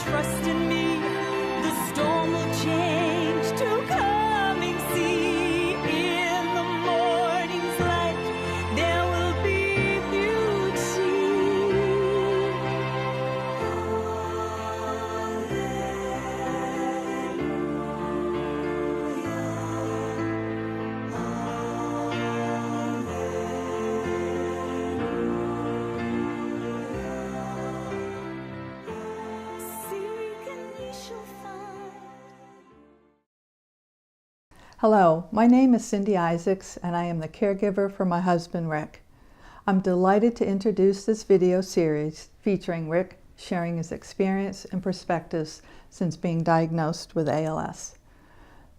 trust in me, the storm will change to coming sea. In the morning's light, there will be beauty. Seek and ye shall find. Hello, my name is Cindy Isaacs and I am the caregiver for my husband Rick. I'm delighted to introduce this video series featuring Rick sharing his experience and perspectives since being diagnosed with ALS.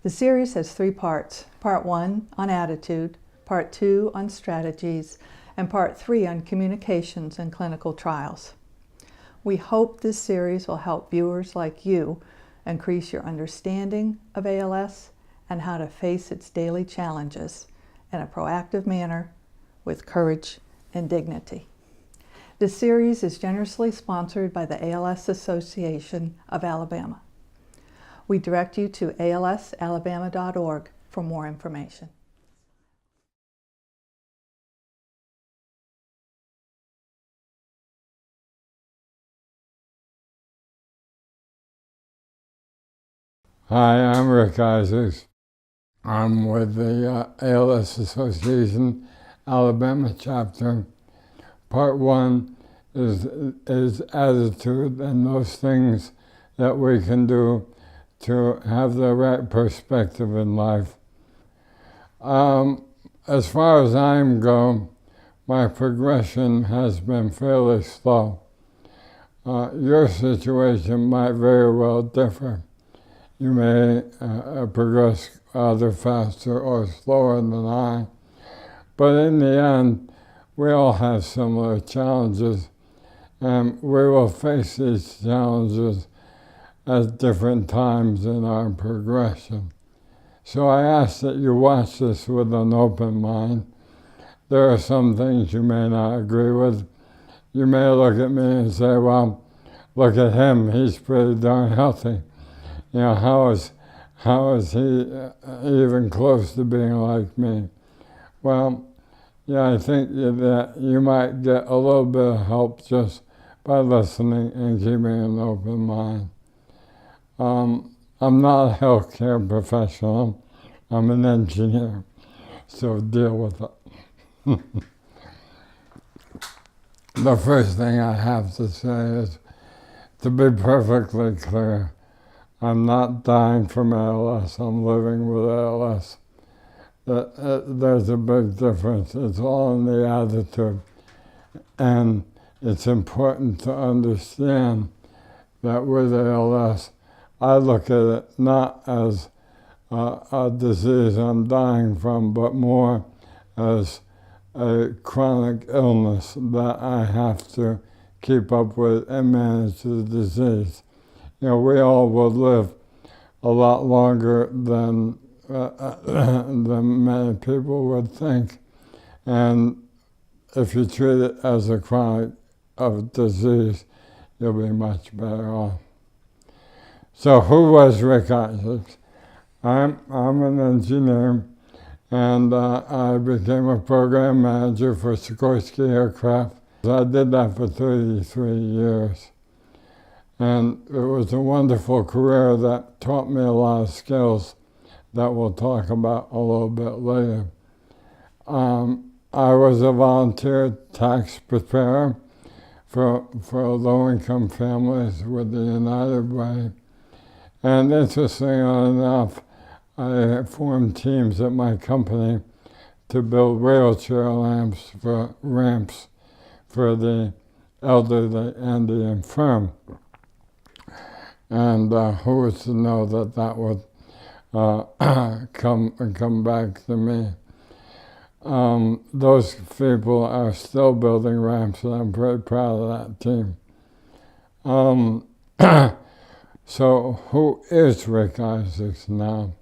The series has 3 parts: Part 1 on attitude, Part 2 on strategies, and Part 3 on communications and clinical trials. We hope this series will help viewers like you increase your understanding of ALS and how to face its daily challenges in a proactive manner with courage and dignity. This series is generously sponsored by the ALS Association of Alabama. We direct you to alsalabama.org for more information. Hi, I'm Rick Isaacs. I'm with the ALS Association Alabama chapter. Part 1 is attitude and those things that we can do to have the right perspective in life. As far as I'm go, my progression has been fairly slow. Your situation might very well differ. You may progress either faster or slower than I, but in the end, we all have similar challenges, and we will face these challenges at different times in our progression. So I ask that you watch this with an open mind. There are some things you may not agree with. You may look at me and say, well, look at him, he's pretty darn healthy. You know, how is he even close to being like me? Well, yeah, I think that you might get a little bit of help just by listening and keeping an open mind. I'm not a healthcare professional. I'm an engineer, so deal with it. The first thing I have to say is, to be perfectly clear, I'm not dying from ALS, I'm living with ALS. There's a big difference. It's all in the attitude. And it's important to understand that with ALS, I look at it not as a disease I'm dying from, but more as a chronic illness that I have to keep up with and manage the disease. You know, we all will live a lot longer than many people would think. And if you treat it as a chronic disease, you'll be much better off. So who was Rick Isaacs? I'm an engineer, and I became a program manager for Sikorsky Aircraft. I did that for 33 years. And it was a wonderful career that taught me a lot of skills that we'll talk about a little bit later. I was a volunteer tax preparer for low-income families with the United Way. And interestingly enough, I formed teams at my company to build wheelchair ramps for the elderly and the infirm. And who was to know that that would come back to me? Those people are still building ramps, and I'm very proud of that team. So who is Rick Isaacs now?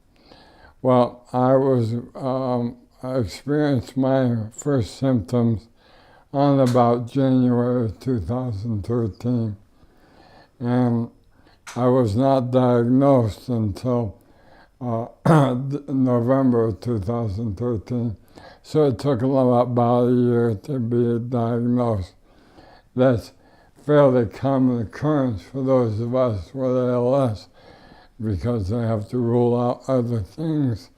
Well, I experienced my first symptoms on about January of 2013. And I was not diagnosed until November of 2013. So it took about a year to be diagnosed. That's fairly common occurrence for those of us with ALS because they have to rule out other things.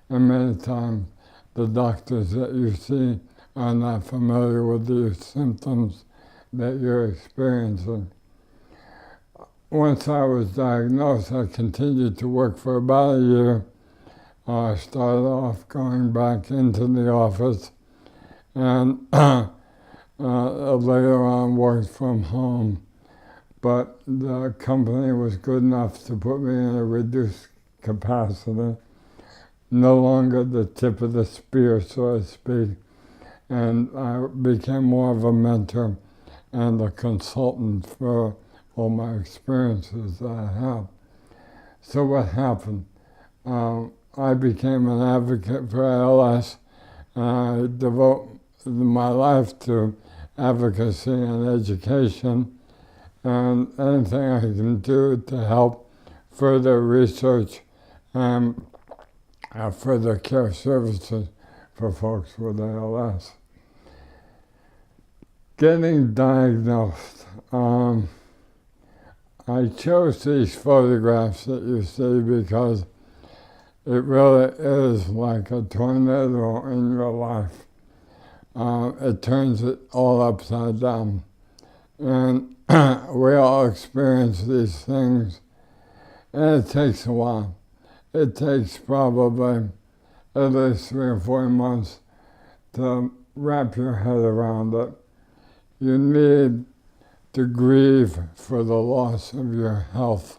And many times the doctors that you see are not familiar with the symptoms that you're experiencing. Once I was diagnosed, I continued to work for about a year. I started off going back into the office and later on worked from home. But the company was good enough to put me in a reduced capacity, no longer the tip of the spear, so to speak. And I became more of a mentor and a consultant for all my experiences that I have. So what happened? I became an advocate for ALS, and I devote my life to advocacy and education, and anything I can do to help further research and further care services for folks with ALS. Getting diagnosed. I chose these photographs that you see because it really is like a tornado in your life. It turns it all upside down. And we all experience these things, and it takes a while. It takes probably at least 3 or 4 months to wrap your head around it. You need to grieve for the loss of your health.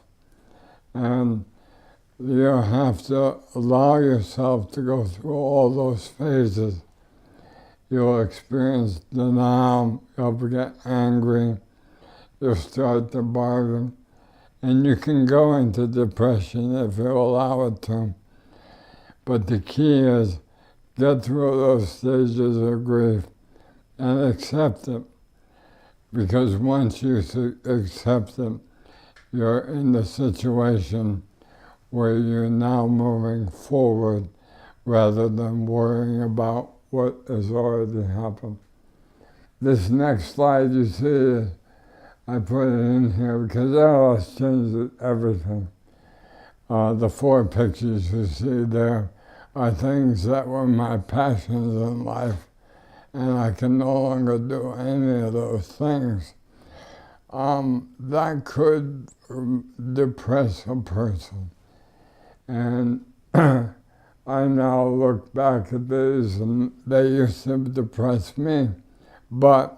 And you have to allow yourself to go through all those phases. You'll experience denial, you'll get angry, you'll start to bargain, and you can go into depression if you allow it to. But the key is get through those stages of grief and accept it. Because once you accept it, you're in the situation where you're now moving forward rather than worrying about what has already happened. This next slide you see, I put it in here because ALS changed everything. The 4 pictures you see there are things that were my passions in life, and I can no longer do any of those things. That could depress a person. And I now look back at these, and they used to depress me. But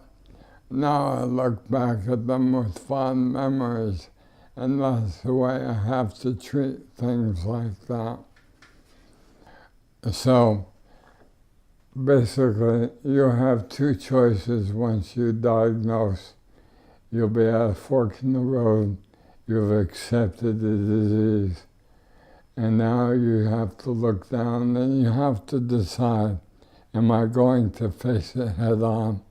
now I look back at them with fond memories, and that's the way I have to treat things like that. So, basically, you have 2 choices once you diagnose. You'll be at a fork in the road. You've accepted the disease. And now you have to look down and you have to decide, am I going to face it head on?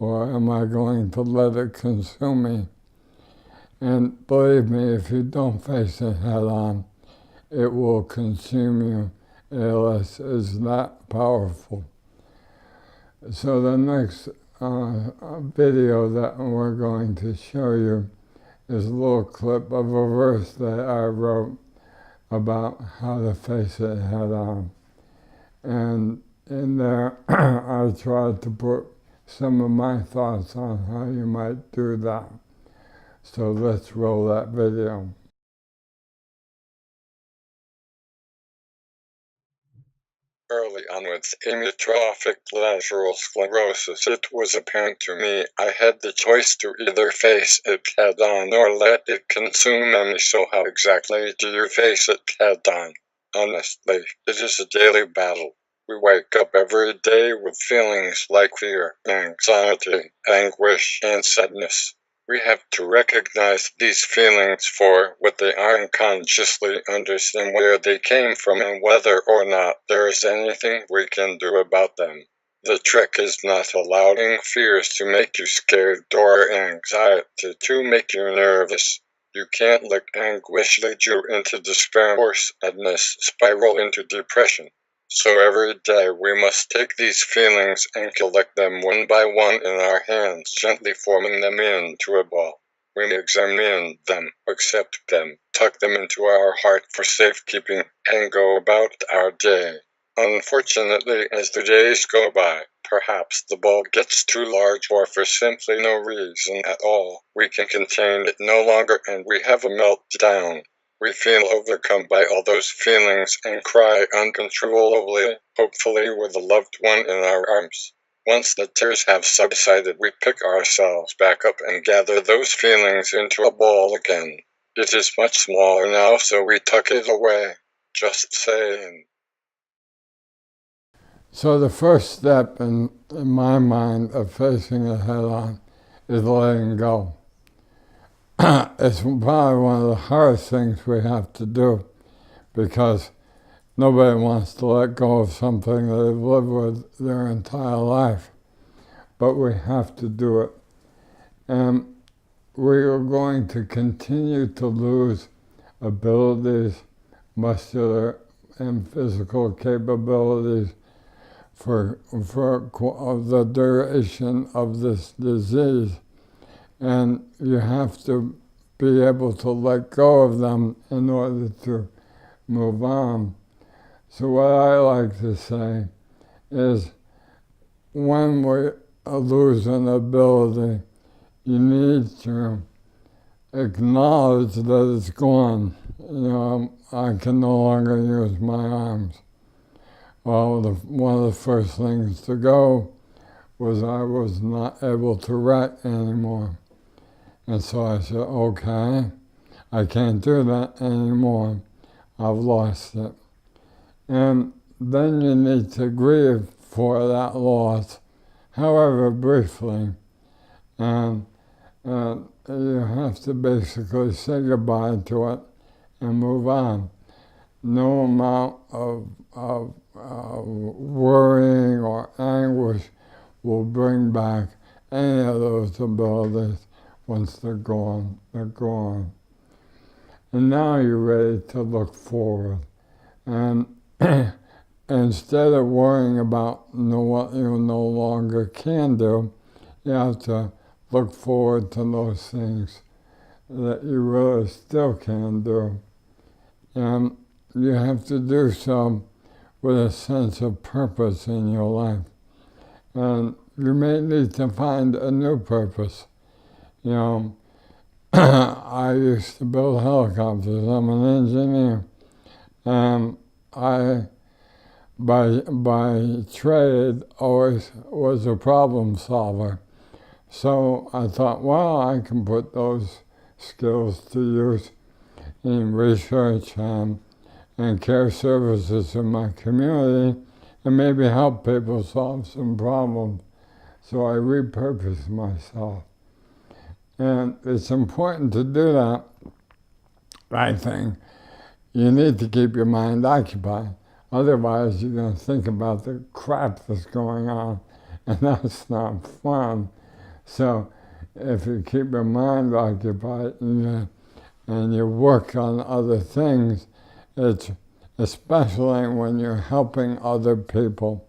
Or am I going to let it consume me? And believe me, if you don't face it head on, it will consume you. ALS is that powerful. So the next video that we're going to show you is a little clip of a verse that I wrote about how to face it head on. And in there, I tried to put some of my thoughts on how you might do that. So let's roll that video. Early on with amyotrophic lateral sclerosis, it was apparent to me I had the choice to either face it head on or let it consume me. So how exactly do you face it head on? Honestly, it is a daily battle. We wake up every day with feelings like fear, anxiety, anguish, and sadness. We have to recognize these feelings for what they are and consciously understand where they came from and whether or not there is anything we can do about them. The trick is not allowing fears to make you scared or anxiety to make you nervous. You can't let anguish lead you into despair or sadness spiral into depression. So every day we must take these feelings and collect them one by one in our hands, gently forming them into a ball. We examine them, accept them, tuck them into our heart for safekeeping, and go about our day. Unfortunately, as the days go by, perhaps the ball gets too large or for simply no reason at all. We can contain it no longer and we have a meltdown. We feel overcome by all those feelings and cry uncontrollably, hopefully with a loved one in our arms. Once the tears have subsided, we pick ourselves back up and gather those feelings into a ball again. It is much smaller now, so we tuck it away. Just saying. So the first step in my mind of facing it head on is letting go. It's probably one of the hardest things we have to do because nobody wants to let go of something that they've lived with their entire life. But we have to do it. And we are going to continue to lose abilities, muscular and physical capabilities for the duration of this disease. And you have to be able to let go of them in order to move on. So what I like to say is when we lose an ability, you need to acknowledge that it's gone. I can no longer use my arms. Well, one of the first things to go was I was not able to write anymore. And so I said, okay, I can't do that anymore. I've lost it. And then you need to grieve for that loss, however briefly. And you have to basically say goodbye to it and move on. No amount of worrying or anguish will bring back any of those abilities. Once they're gone, they're gone. And now you're ready to look forward. And instead of worrying about what you no longer can do, you have to look forward to those things that you really still can do. And you have to do so with a sense of purpose in your life. And you may need to find a new purpose. I used to build helicopters. I'm an engineer. And I, by trade, always was a problem solver. So I thought, well, I can put those skills to use in research and care services in my community and maybe help people solve some problems. So I repurposed myself. And it's important to do that, I think. You need to keep your mind occupied. Otherwise, you're going to think about the crap that's going on, and that's not fun. So if you keep your mind occupied and you work on other things, it's especially when you're helping other people,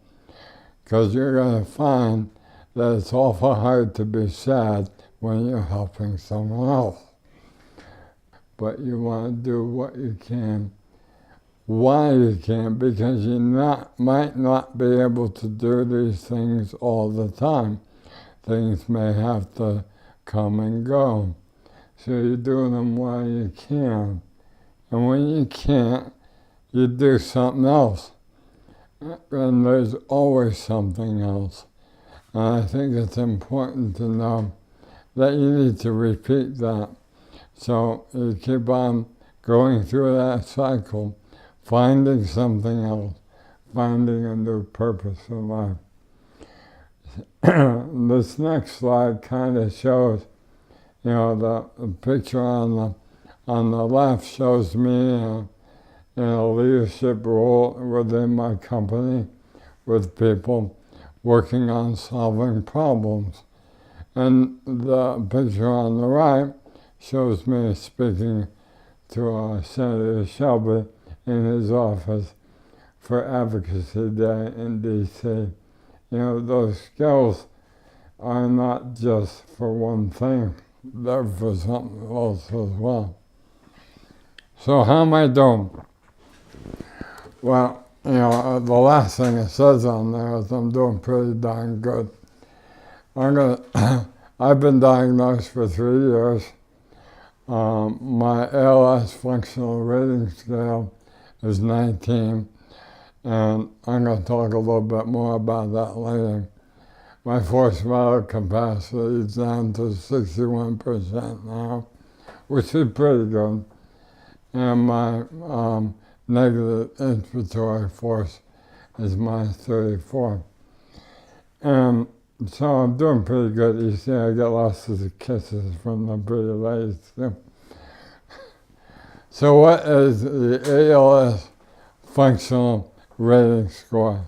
because you're going to find that it's awful hard to be sad when you're helping someone else. But you want to do what you can, why you can, because you might not be able to do these things all the time. Things may have to come and go. So you do them while you can. And when you can't, you do something else. And there's always something else. And I think it's important to know that you need to repeat that. So you keep on going through that cycle, finding something else, finding a new purpose in life. This next slide kind of shows, the picture on the left shows me in a leadership role within my company with people working on solving problems. And the picture on the right shows me speaking to Senator Shelby in his office for Advocacy Day in D.C. You know, those skills are not just for one thing, they're for something else as well. So how am I doing? Well, you know, the last thing it says on there is I'm doing pretty darn good. I've been diagnosed for 3 years. My ALS functional rating scale is 19, and I'm going to talk a little bit more about that later. My forced vital capacity is down to 61% now, which is pretty good. And my negative inspiratory force is minus 34. And so I'm doing pretty good. You see, I get lots of kisses from the pretty ladies too. So what is the ALS functional rating score?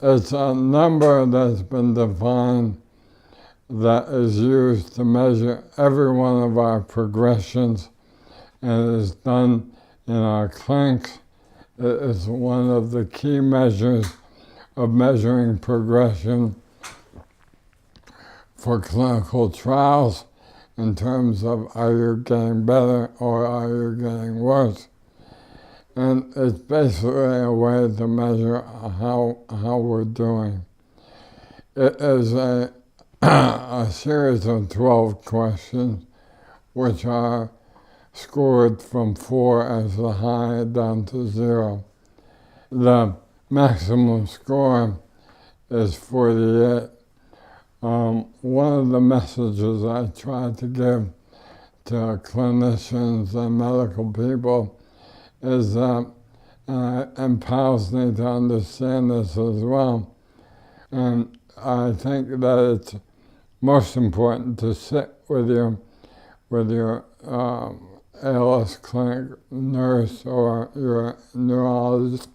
It's a number that's been defined that is used to measure every one of our progressions, and it is done in our clinics. It is one of the key measures of measuring progression for clinical trials in terms of are you getting better or are you getting worse. And it's basically a way to measure how we're doing. It is a series of 12 questions which are scored from 4 as the high down to 0. The maximum score is 48. One of the messages I try to give to clinicians and medical people is that, and pals need to understand this as well, and I think that it's most important to sit with your ALS clinic nurse or your neurologist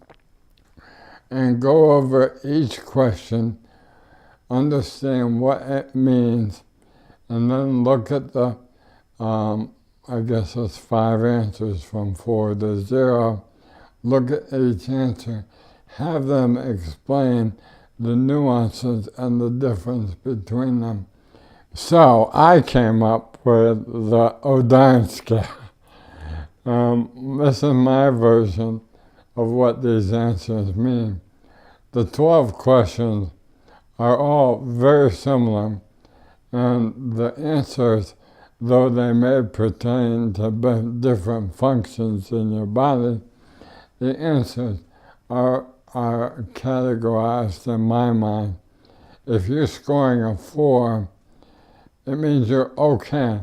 and go over each question, understand what it means, and then look at the I guess it's 5 answers from 4 to 0. Look at each answer. Have them explain the nuances and the difference between them. So I came up with the O'Dine scale. This is my version of what these answers mean. The 12 questions are all very similar, and the answers, though they may pertain to different functions in your body, the answers are categorized in my mind. If you're scoring a 4, it means you're okay.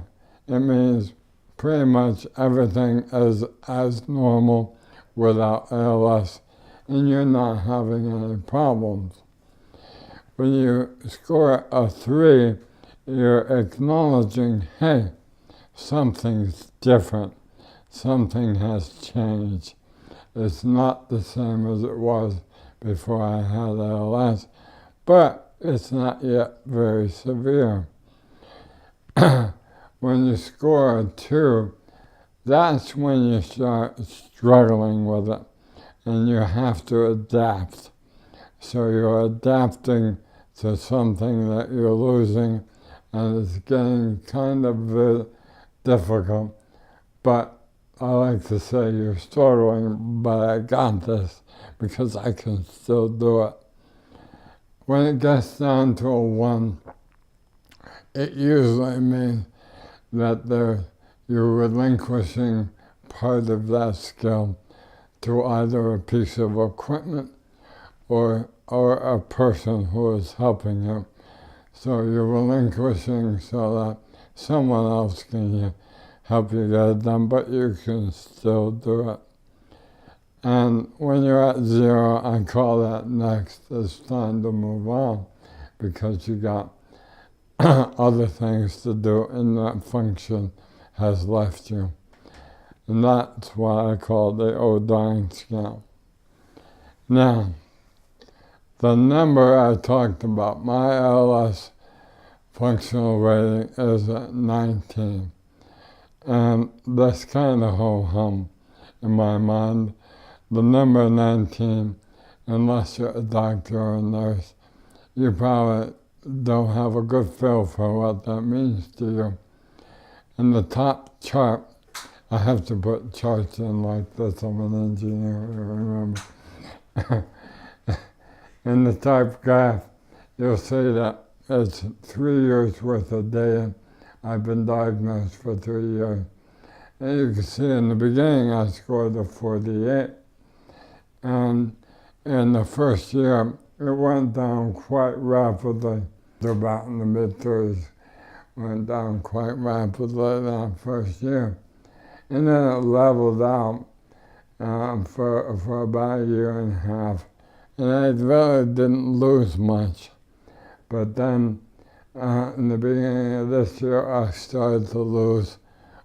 It means pretty much everything is as normal without ALS, and you're not having any problems. When you score a 3, you're acknowledging, hey, something's different. Something has changed. It's not the same as it was before I had ALS, but it's not yet very severe. When you score a 2, that's when you start struggling with it, and you have to adapt. So you're adapting to something that you're losing, and it's getting kind of difficult. But I like to say you're struggling, but I got this because I can still do it. When it gets down to a 1, it usually means that you're relinquishing part of that skill to either a piece of equipment or a person who is helping you. So you're relinquishing so that someone else can help you get it done, but you can still do it. And when you're at 0, I call that next. It's time to move on because you got other things to do and that function has left you. And that's why I call the O'Dine scale. Now, the number I talked about, my ALS functional rating is at 19. And that's kind of ho-hum in my mind. The number 19, unless you're a doctor or a nurse, you probably don't have a good feel for what that means to you. In the top chart, I have to put charts in like this, I'm an engineer, remember. In the top graph, you'll see that it's 3 years worth of data. I've been diagnosed for 3 years. And you can see in the beginning I scored a 48. And in the first year, it went down quite rapidly. About in the mid-30s, went down quite rapidly that first year. And then it leveled out for about a year and a half. And I really didn't lose much. But then in the beginning of this year, I started to lose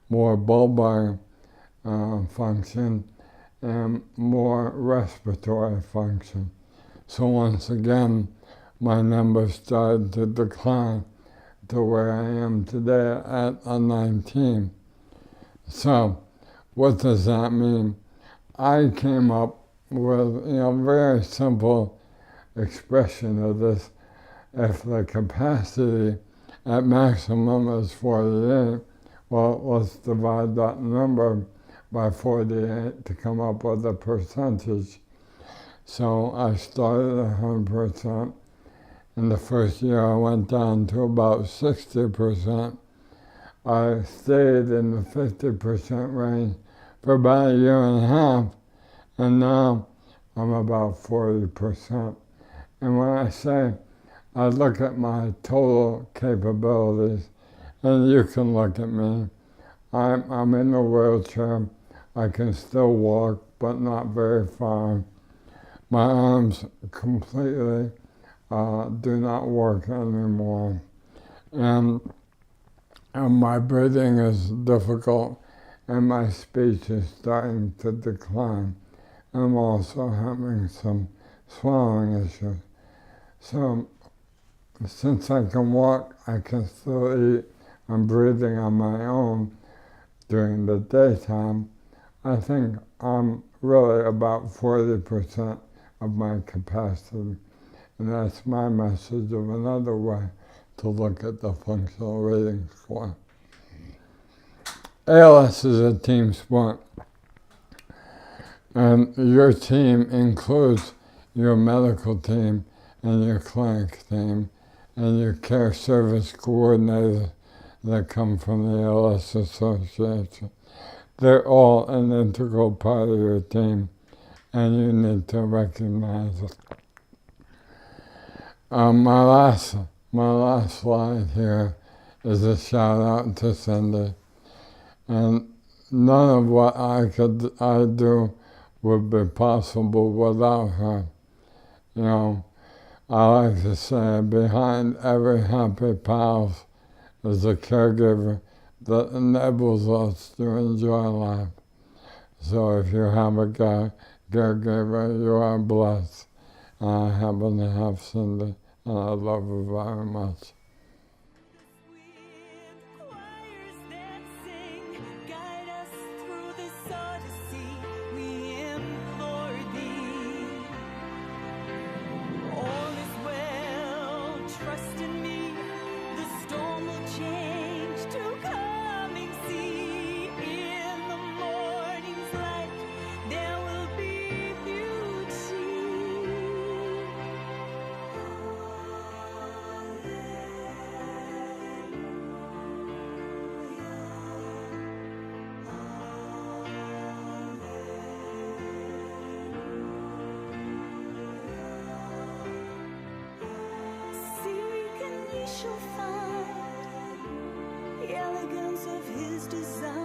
more bulbar function and more respiratory function. So once again, my numbers started to decline to where I am today at a 19. So what does that mean? I came up with a very simple expression of this. If the capacity at maximum is 48, well, let's divide that number by 48 to come up with a percentage. So I started at 100%. In the first year, I went down to about 60%. I stayed in the 50% range for about a year and a half, and now I'm about 40%. And when I say I look at my total capabilities, and you can look at me, I'm in a wheelchair. I can still walk, but not very far. My arms completely do not work anymore. And my breathing is difficult, and my speech is starting to decline. I'm also having some swallowing issues. So since I can walk, I can still eat. I'm breathing on my own during the daytime. I think I'm really about 40% of my capacity. And that's my message of another way to look at the functional rating score. ALS is a team sport. And your team includes your medical team and your clinic team and your care service coordinators that come from the ALS Association. They're all an integral part of your team, and you need to recognize it. My last slide here is a shout out to Cindy. And none of what I do would be possible without her. You know, I like to say behind every happy pals is a caregiver that enables us to enjoy life. So if you have a caregiver, you are blessed. I happen to have Cindy, and I love her very much. Trust in me, the storm will change to coming sea. In the morning's light, there will be beauty. Seek and ye shall find the elegance of his design.